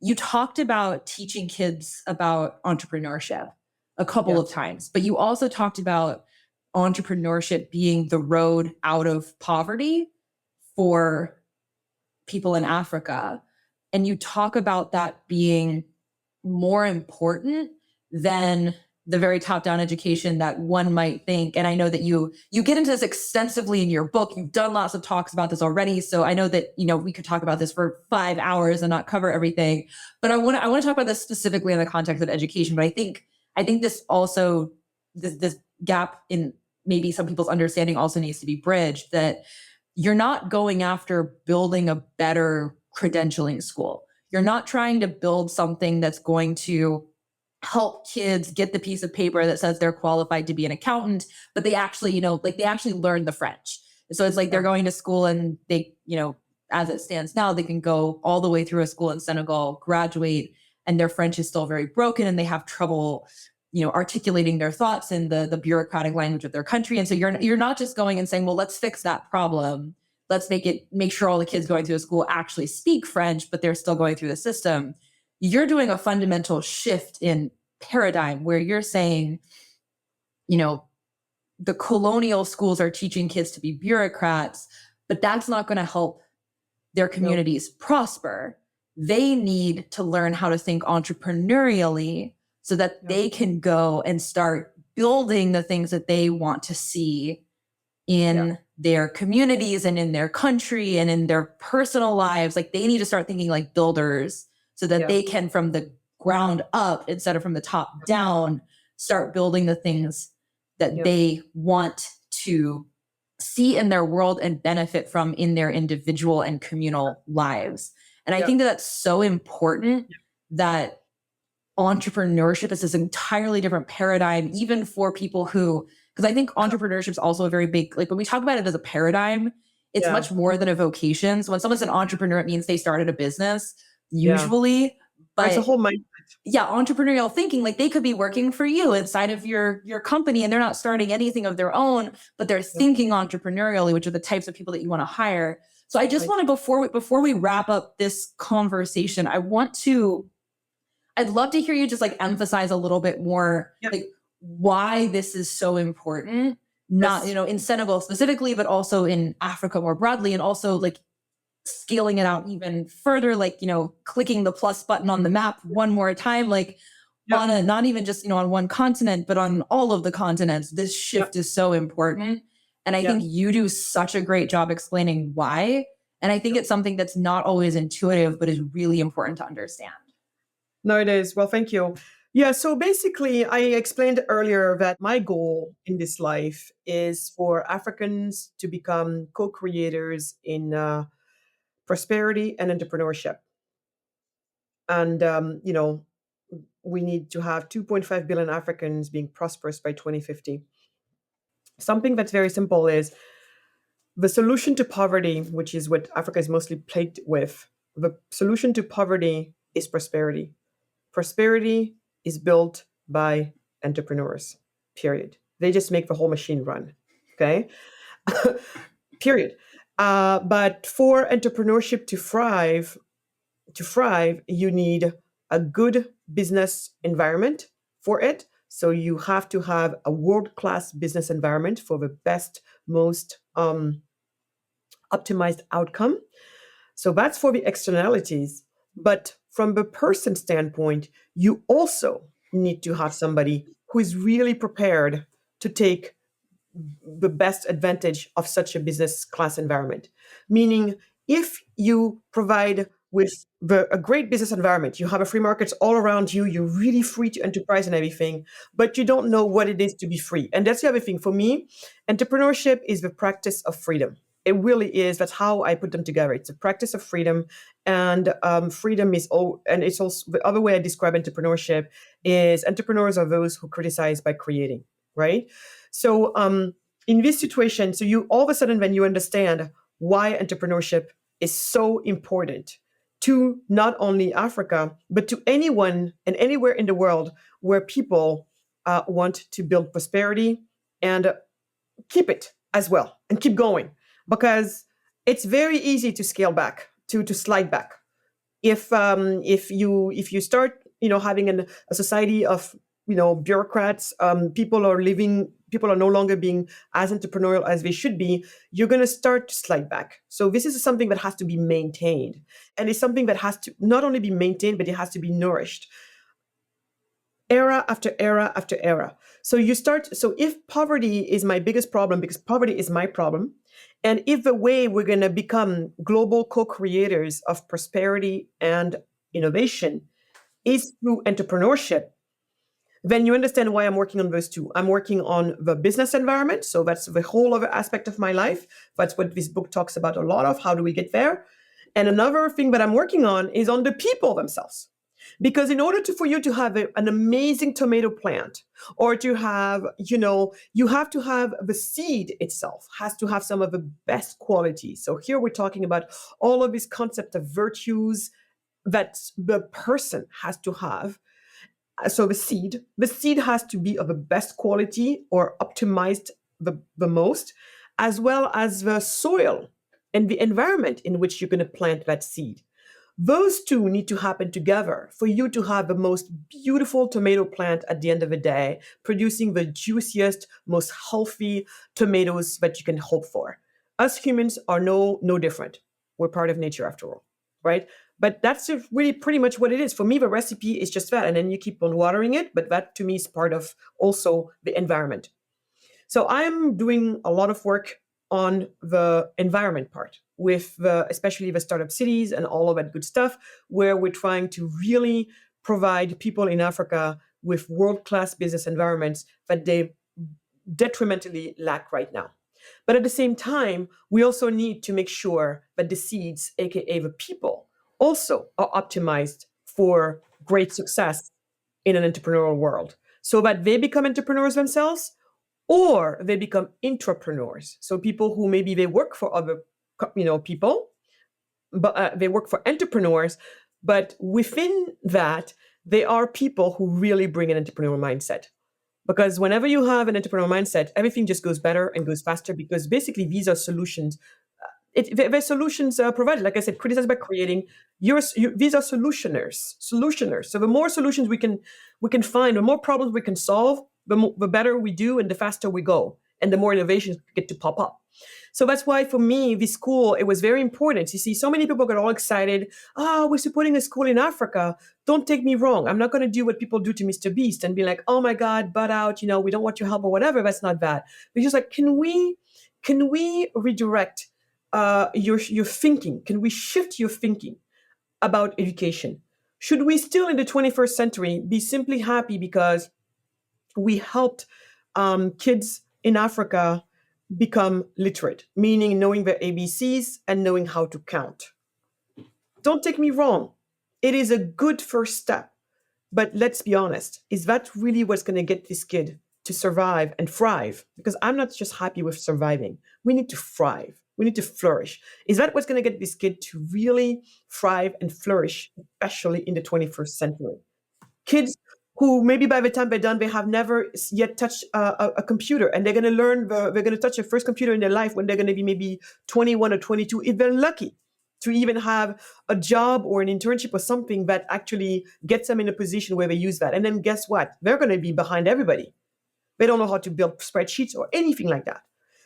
you talked about teaching kids about entrepreneurship a couple Yeah. of times, but you also talked about entrepreneurship being the road out of poverty for people in Africa. And you talk about that being more important than the very top-down education that one might think. And I know that you get into this extensively in your book. You've done lots of talks about this already. So I know that, we could talk about this for 5 hours and not cover everything. But I want to talk about this specifically in the context of education. But I think this also, this gap in maybe some people's understanding also needs to be bridged, that you're not going after building a better credentialing school. You're not trying to build something that's going to help kids get the piece of paper that says they're qualified to be an accountant, but they actually, they actually learn the French. So it's like they're going to school and they, as it stands now, they can go all the way through a school in Senegal, graduate, and their French is still very broken and they have trouble, articulating their thoughts in the bureaucratic language of their country. And so you're not just going and saying, well, let's fix that problem. Let's make sure all the kids going through the school actually speak French, but they're still going through the system. You're doing a fundamental shift in paradigm where you're saying, the colonial schools are teaching kids to be bureaucrats, but that's not going to help their communities prosper. They need to learn how to think entrepreneurially so that they can go and start building the things that they want to see in their communities and in their country and in their personal lives. Like they need to start thinking like builders so that they can, from the ground up instead of from the top down, start building the things that they want to see in their world and benefit from in their individual and communal lives. And I think that that's so important, that entrepreneurship is this entirely different paradigm, even for people who, because I think entrepreneurship is also a very big, like when we talk about it as a paradigm, it's much more than a vocation. So when someone's an entrepreneur, it means they started a business usually, but it's a whole mindset. Yeah, entrepreneurial thinking, like they could be working for you inside of your company and they're not starting anything of their own, but they're thinking entrepreneurially, which are the types of people that you want to hire. So I just want to, before we wrap up this conversation, I'd love to hear you just like emphasize a little bit more, like why this is so important, not, in Senegal specifically, but also in Africa more broadly, and also like scaling it out even further, like, clicking the plus button on the map one more time, like on a, not even just, on one continent, but on all of the continents, this shift is so important. And I think you do such a great job explaining why. And I think it's something that's not always intuitive, but is really important to understand. No, it is. Well, thank you. Yeah, so basically, I explained earlier that my goal in this life is for Africans to become co-creators in prosperity and entrepreneurship. And, we need to have 2.5 billion Africans being prosperous by 2050. Something that's very simple is the solution to poverty, which is what Africa is mostly plagued with. The solution to poverty is prosperity. Prosperity is built by entrepreneurs, period. They just make the whole machine run, okay? Period. But for entrepreneurship to thrive, you need a good business environment for it. So you have to have a world-class business environment for the best, most optimized outcome. So that's for the externalities. But from the person standpoint, you also need to have somebody who is really prepared to take the best advantage of such a business class environment. Meaning, if you provide with a great business environment, you have a free markets all around you, you're really free to enterprise and everything, but you don't know what it is to be free. And that's the other thing. For me, entrepreneurship is the practice of freedom. It really is. That's how I put them together. It's a practice of freedom, and freedom is and it's also the other way I describe entrepreneurship is entrepreneurs are those who criticize by creating, right? So in this situation, so you all of a sudden, when you understand why entrepreneurship is so important to not only Africa, but to anyone and anywhere in the world where people want to build prosperity and keep it as well and keep going. Because it's very easy to scale back, to slide back. If you start having a society of bureaucrats, people are no longer being as entrepreneurial as they should be, you're going to start to slide back. So this is something that has to be maintained, and it's something that has to not only be maintained, but it has to be nourished era after era after era. So if poverty is my biggest problem, because poverty is my problem, and if the way we're going to become global co-creators of prosperity and innovation is through entrepreneurship, then you understand why I'm working on those two. I'm working on the business environment. So that's the whole other aspect of my life. That's what this book talks about a lot of. How do we get there? And another thing that I'm working on is on the people themselves. Because in order for you to have an amazing tomato plant, or to have, you have to have the seed itself has to have some of the best quality. So here we're talking about all of this concept of virtues that the person has to have. So the seed has to be of the best quality or optimized the most, as well as the soil and the environment in which you're going to plant that seed. Those two need to happen together for you to have the most beautiful tomato plant at the end of the day, producing the juiciest, most healthy tomatoes that you can hope for. Us humans are no different. We're part of nature after all, right? But that's really pretty much what it is. For me, the recipe is just that. And then you keep on watering it. But that to me is part of also the environment. So I'm doing a lot of work on the environment part with especially the startup cities and all of that good stuff, where we're trying to really provide people in Africa with world-class business environments that they detrimentally lack right now. But at the same time, we also need to make sure that the seeds, aka the people, also are optimized for great success in an entrepreneurial world, so that they become entrepreneurs themselves, or they become intrapreneurs. So people who maybe they work for other people, but they work for entrepreneurs, but within that, they are people who really bring an entrepreneurial mindset. Because whenever you have an entrepreneurial mindset, everything just goes better and goes faster, because basically these are solutions. They're solutions provided. Like I said, criticize by creating. These are solutioners. So the more solutions we can find, the more problems we can solve, the better we do, and the faster we go, and the more innovations get to pop up. So that's why for me, this school, it was very important. You see, so many people got all excited. We're supporting a school in Africa. Don't take me wrong. I'm not going to do what people do to Mr. Beast and be like, oh my God, butt out. We don't want your help or whatever. That's not that. But just like, can we redirect your thinking? Can we shift your thinking about education? Should we still in the 21st century be simply happy because we helped kids in Africa become literate, meaning knowing their ABCs and knowing how to count? Don't take me wrong. It is a good first step. But let's be honest, is that really what's going to get this kid to survive and thrive? Because I'm not just happy with surviving. We need to thrive. We need to flourish. Is that what's going to get this kid to really thrive and flourish, especially in the 21st century? Kids who maybe by the time they're done, they have never yet touched a computer, and they're going to they're going to touch their first computer in their life when they're going to be maybe 21 or 22, if they're lucky to even have a job or an internship or something that actually gets them in a position where they use that. And then guess what? They're going to be behind everybody. They don't know how to build spreadsheets or anything like that.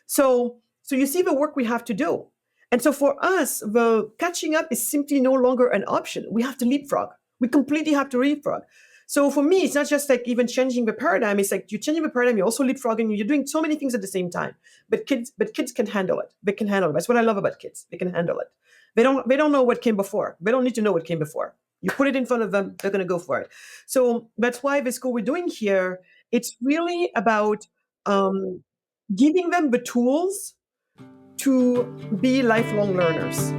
So you see the work we have to do. And so for us, the catching up is simply no longer an option. We have to leapfrog. We completely have to leapfrog. So for me, it's not just like even changing the paradigm. It's like you're changing the paradigm, you're also leapfrogging, you're doing so many things at the same time. But kids can handle it. They can handle it. That's what I love about kids. They can handle it. They don't know what came before. They don't need to know what came before. You put it in front of them, they're going to go for it. So that's why the school we're doing here, it's really about giving them the tools to be lifelong learners.